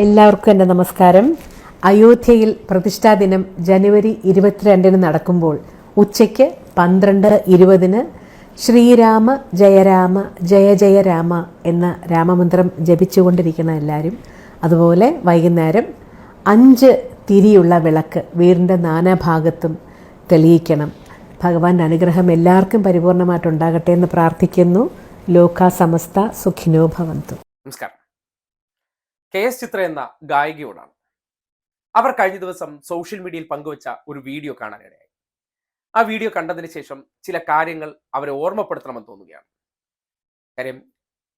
എല്ലാവർക്കും എൻ്റെ നമസ്കാരം. അയോധ്യയിൽ പ്രതിഷ്ഠാദിനം ജനുവരി 22 നടക്കുമ്പോൾ ഉച്ചയ്ക്ക് 12:20 ശ്രീരാമ ജയരാമ ജയ ജയ രാമ എന്ന രാമമന്ത്രം ജപിച്ചുകൊണ്ടിരിക്കണം എല്ലാവരും. അതുപോലെ വൈകുന്നേരം 5 തിരിയുള്ള വിളക്ക് വീടിൻ്റെ നാനാഭാഗത്തും തെളിയിക്കണം. ഭഗവാന്റെ അനുഗ്രഹം എല്ലാവർക്കും പരിപൂർണമായിട്ടുണ്ടാകട്ടെ എന്ന് പ്രാർത്ഥിക്കുന്നു. ലോകാ സമസ്ത സുഖിനോ ഭവന്തു. നമസ്കാരം. KS ചിത്ര എന്ന ഗായികയോടാണ്. അവർ കഴിഞ്ഞ ദിവസം സോഷ്യൽ മീഡിയയിൽ പങ്കുവച്ച ഒരു വീഡിയോ കാണാനിടയായി. ആ വീഡിയോ കണ്ടതിന് ശേഷം ചില കാര്യങ്ങൾ അവരെ ഓർമ്മപ്പെടുത്തണമെന്ന് തോന്നുകയാണ്. കാര്യം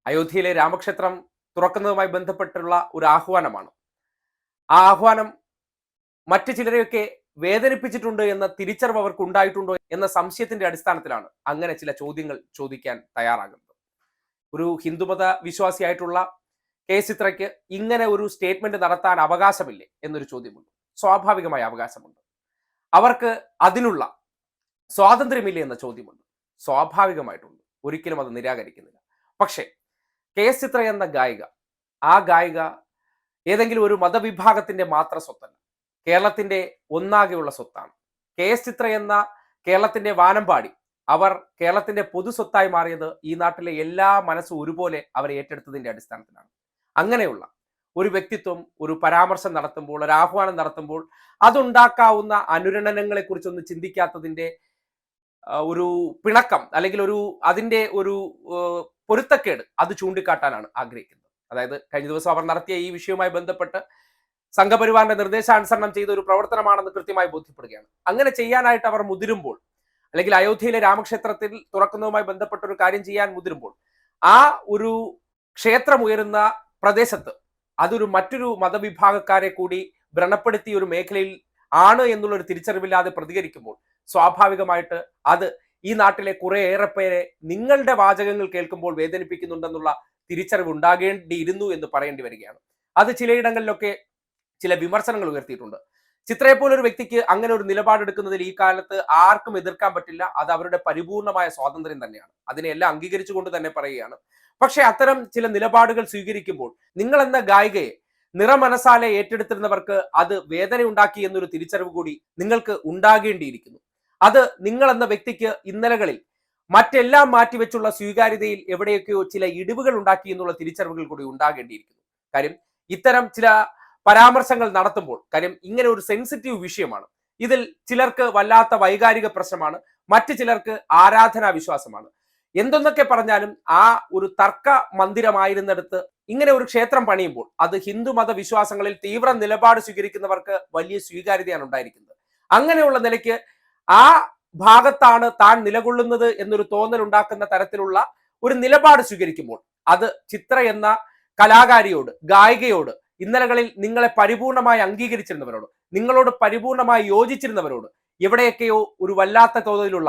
അയോധ്യയിലെ രാമക്ഷേത്രം തുറക്കുന്നതുമായി ബന്ധപ്പെട്ടുള്ള ഒരു ആഹ്വാനമാണ്. ആ ആഹ്വാനം മറ്റു ചിലരെയൊക്കെ വേദനിപ്പിച്ചിട്ടുണ്ട് എന്ന തിരിച്ചറിവ് അവർക്ക് ഉണ്ടായിട്ടുണ്ടോ എന്ന സംശയത്തിന്റെ അടിസ്ഥാനത്തിലാണ് അങ്ങനെ ചില ചോദ്യങ്ങൾ ചോദിക്കാൻ തയ്യാറാകുന്നത്. ഒരു ഹിന്ദുമത വിശ്വാസിയായിട്ടുള്ള KS ചിത്രയ്ക്ക് ഇങ്ങനെ ഒരു സ്റ്റേറ്റ്മെന്റ് നടത്താൻ അവകാശമില്ലേ എന്നൊരു ചോദ്യമുണ്ട്. സ്വാഭാവികമായ അവകാശമുണ്ട്. അവർക്ക് അതിനുള്ള സ്വാതന്ത്ര്യമില്ലേ എന്ന ചോദ്യമുണ്ട്. സ്വാഭാവികമായിട്ടുണ്ട്. ഒരിക്കലും അത് നിരാകരിക്കുന്നില്ല. പക്ഷേ KS ചിത്ര എന്ന ഗായിക, ആ ഗായിക ഏതെങ്കിലും ഒരു മതവിഭാഗത്തിന്റെ മാത്രം സ്വത്തല്ല, കേരളത്തിന്റെ ഒന്നാകെയുള്ള സ്വത്താണ്. KS ചിത്ര എന്ന കേരളത്തിന്റെ വാനമ്പാടി അവർ കേരളത്തിന്റെ പൊതു സ്വത്തായി മാറിയത് ഈ നാട്ടിലെ എല്ലാ മനസ്സും ഒരുപോലെ അവരെ ഏറ്റെടുത്തതിന്റെ അടിസ്ഥാനത്തിലാണ്. അങ്ങനെയുള്ള ഒരു വ്യക്തിത്വം ഒരു പരാമർശം നടത്തുമ്പോൾ, ഒരു ആഹ്വാനം നടത്തുമ്പോൾ അതുണ്ടാക്കാവുന്ന അനുരണനങ്ങളെ കുറിച്ചൊന്നും ചിന്തിക്കാത്തതിന്റെ ഒരു പിണക്കം അല്ലെങ്കിൽ അതിന്റെ ഒരു പൊരുത്തക്കേട് അത് ചൂണ്ടിക്കാട്ടാനാണ് ആഗ്രഹിക്കുന്നത്. അതായത് കഴിഞ്ഞ ദിവസം അവർ നടത്തിയ ഈ വിഷയവുമായി ബന്ധപ്പെട്ട് സംഘപരിവാറിന്റെ നിർദ്ദേശാനുസരണം ചെയ്ത ഒരു പ്രവർത്തനമാണെന്ന് കൃത്യമായി ബോധ്യപ്പെടുകയാണ്. അങ്ങനെ ചെയ്യാനായിട്ട് അവർ മുതിരുമ്പോൾ, അല്ലെങ്കിൽ അയോധ്യയിലെ രാമക്ഷേത്രത്തിൽ തുറക്കുന്നതുമായി ബന്ധപ്പെട്ട ഒരു കാര്യം ചെയ്യാൻ മുതിരുമ്പോൾ, ആ ഒരു ക്ഷേത്രം ഉയരുന്ന പ്രദേശത്ത് അതൊരു മറ്റൊരു മതവിഭാഗക്കാരെ കൂടി വ്രണപ്പെടുത്തിയ ഒരു മേഖലയിൽ ആണ് എന്നുള്ളൊരു തിരിച്ചറിവില്ലാതെ പ്രതികരിക്കുമ്പോൾ സ്വാഭാവികമായിട്ട് അത് ഈ നാട്ടിലെ കുറേയേറെ പേരെ നിങ്ങളുടെ വാചകങ്ങൾ കേൾക്കുമ്പോൾ വേദനിപ്പിക്കുന്നുണ്ടെന്നുള്ള തിരിച്ചറിവ് ഉണ്ടാകേണ്ടിയിരുന്നു എന്ന് പറയേണ്ടി വരികയാണ്. അത് ചിലയിടങ്ങളിലൊക്കെ ചില വിമർശനങ്ങൾ ഉയർത്തിയിട്ടുണ്ട്. ചിത്രയെപ്പോലൊരു വ്യക്തിക്ക് അങ്ങനെ ഒരു നിലപാടെടുക്കുന്നതിൽ ഈ കാലത്ത് ആർക്കും എതിർക്കാൻ പറ്റില്ല. അത് അവരുടെ പരിപൂർണമായ സ്വാതന്ത്ര്യം തന്നെയാണ്. അതിനെല്ലാം അംഗീകരിച്ചുകൊണ്ട് തന്നെ പറയുകയാണ്. പക്ഷെ അത്തരം ചില നിലപാടുകൾ സ്വീകരിക്കുമ്പോൾ നിങ്ങൾ എന്ന ഗായികയെ നിറമനസാലെ ഏറ്റെടുത്തിരുന്നവർക്ക് അത് വേദന ഉണ്ടാക്കി എന്നൊരു തിരിച്ചറിവ് കൂടി നിങ്ങൾക്ക് ഉണ്ടാകേണ്ടിയിരിക്കുന്നു. അത് നിങ്ങൾ എന്ന വ്യക്തിക്ക് ഇന്നലകളിൽ മറ്റെല്ലാം മാറ്റിവെച്ചുള്ള സ്വീകാര്യതയിൽ എവിടെയൊക്കെയോ ചില ഇടിവുകൾ ഉണ്ടാക്കി എന്നുള്ള തിരിച്ചറിവുകൾ കൂടി ഉണ്ടാകേണ്ടിയിരിക്കുന്നു. കാര്യം ഇത്തരം ചില പരാമർശങ്ങൾ നടത്തുമ്പോൾ, കാര്യം ഇങ്ങനെ ഒരു സെൻസിറ്റീവ് വിഷയമാണ്. ഇതിൽ ചിലർക്ക് വല്ലാത്ത വൈകാരിക പ്രശ്നമാണ്, മറ്റു ചിലർക്ക് ആരാധനാ വിശ്വാസമാണ്. എന്തൊന്നൊക്കെ പറഞ്ഞാലും ആ ഒരു തർക്ക മന്ദിരമായിരുന്നിടത്ത് ഇങ്ങനെ ഒരു ക്ഷേത്രം പണിയുമ്പോൾ അത് ഹിന്ദു മത വിശ്വാസങ്ങളിൽ തീവ്ര നിലപാട് സ്വീകരിക്കുന്നവർക്ക് വലിയ സ്വീകാര്യതയാണ് ഉണ്ടായിരിക്കുന്നത്. അങ്ങനെയുള്ള നിലയ്ക്ക് ആ ഭാഗത്താണ് താൻ നിലകൊള്ളുന്നത് എന്നൊരു തോന്നൽ ഉണ്ടാക്കുന്ന തരത്തിലുള്ള ഒരു നിലപാട് സ്വീകരിക്കുമ്പോൾ അത് ചിത്ര എന്ന കലാകാരിയോട്, ഗായികയോട്, ഇന്നലകളിൽ നിങ്ങളെ പരിപൂർണമായി അംഗീകരിച്ചിരുന്നവരോട്, നിങ്ങളോട് പരിപൂർണമായി യോജിച്ചിരുന്നവരോട് എവിടെയൊക്കെയോ ഒരു വല്ലാത്ത തോതിലുള്ള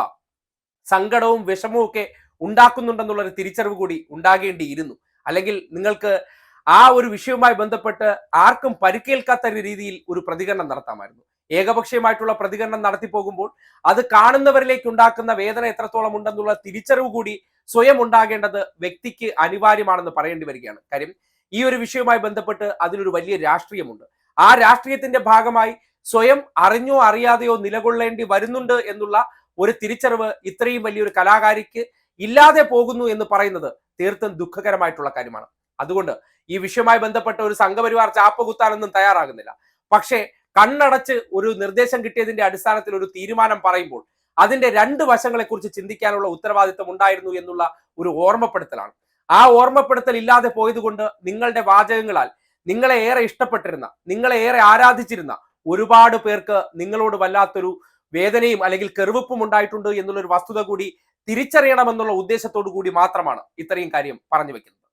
സങ്കടവും വിഷമവും ഒക്കെ ഉണ്ടാക്കുന്നുണ്ടെന്നുള്ളൊരു തിരിച്ചറിവ് കൂടി ഉണ്ടാകേണ്ടിയിരുന്നു. അല്ലെങ്കിൽ നിങ്ങൾക്ക് ആ ഒരു വിഷയവുമായി ബന്ധപ്പെട്ട് ആർക്കും പരിക്കേൽക്കാത്ത രീതിയിൽ ഒരു പ്രതികരണം നടത്താമായിരുന്നു. ഏകപക്ഷീയമായിട്ടുള്ള പ്രതികരണം നടത്തി പോകുമ്പോൾ അത് കാണുന്നവരിലേക്ക് ഉണ്ടാക്കുന്ന വേദന എത്രത്തോളം ഉണ്ടെന്നുള്ള തിരിച്ചറിവ് കൂടി സ്വയം ഉണ്ടാകേണ്ടത് വ്യക്തിക്ക് അനിവാര്യമാണെന്ന് പറയേണ്ടി വരികയാണ്. കാര്യം ഈ ഒരു വിഷയവുമായി ബന്ധപ്പെട്ട് അതിലൊരു വലിയ രാഷ്ട്രീയമുണ്ട്. ആ രാഷ്ട്രീയത്തിന്റെ ഭാഗമായി സ്വയം അറിഞ്ഞോ അറിയാതെയോ നിലകൊള്ളേണ്ടി വരുന്നുണ്ട് എന്നുള്ള ഒരു തിരിച്ചറിവ് ഇത്രയും വലിയൊരു കലാകാരിക്ക് ഇല്ലാതെ പോകുന്നു എന്ന് പറയുന്നത് തീർത്തും ദുഃഖകരമായിട്ടുള്ള കാര്യമാണ്. അതുകൊണ്ട് ഈ വിഷയവുമായി ബന്ധപ്പെട്ട ഒരു സംഘപരിവാർ ചാപ്പ കുത്താനൊന്നും തയ്യാറാകുന്നില്ല. പക്ഷേ കണ്ണടച്ച് ഒരു നിർദ്ദേശം കിട്ടിയതിന്റെ അടിസ്ഥാനത്തിൽ ഒരു തീരുമാനം പറയുമ്പോൾ അതിന്റെ 2 വശങ്ങളെക്കുറിച്ച് ചിന്തിക്കാനുള്ള ഉത്തരവാദിത്വം ഉണ്ടായിരുന്നു എന്നുള്ള ഒരു ഓർമ്മപ്പെടുത്തലാണ്. ആ ഓർമ്മപ്പെടുത്തൽ ഇല്ലാതെ പോയതുകൊണ്ട് നിങ്ങളുടെ വാചകങ്ങളാൽ നിങ്ങളെ ഏറെ ഇഷ്ടപ്പെട്ടിരുന്ന, നിങ്ങളെ ഏറെ ആരാധിച്ചിരുന്ന ഒരുപാട് പേർക്ക് നിങ്ങളോട് വല്ലാത്തൊരു വേദനയും അല്ലെങ്കിൽ കെറുവപ്പും ഉണ്ടായിട്ടുണ്ട് എന്നുള്ളൊരു വസ്തുത കൂടി തിരിച്ചറിയണമെന്നുള്ള ഉദ്ദേശത്തോടു കൂടി മാത്രമാണ് ഇത്രയും കാര്യം പറഞ്ഞു വെക്കുന്നത്.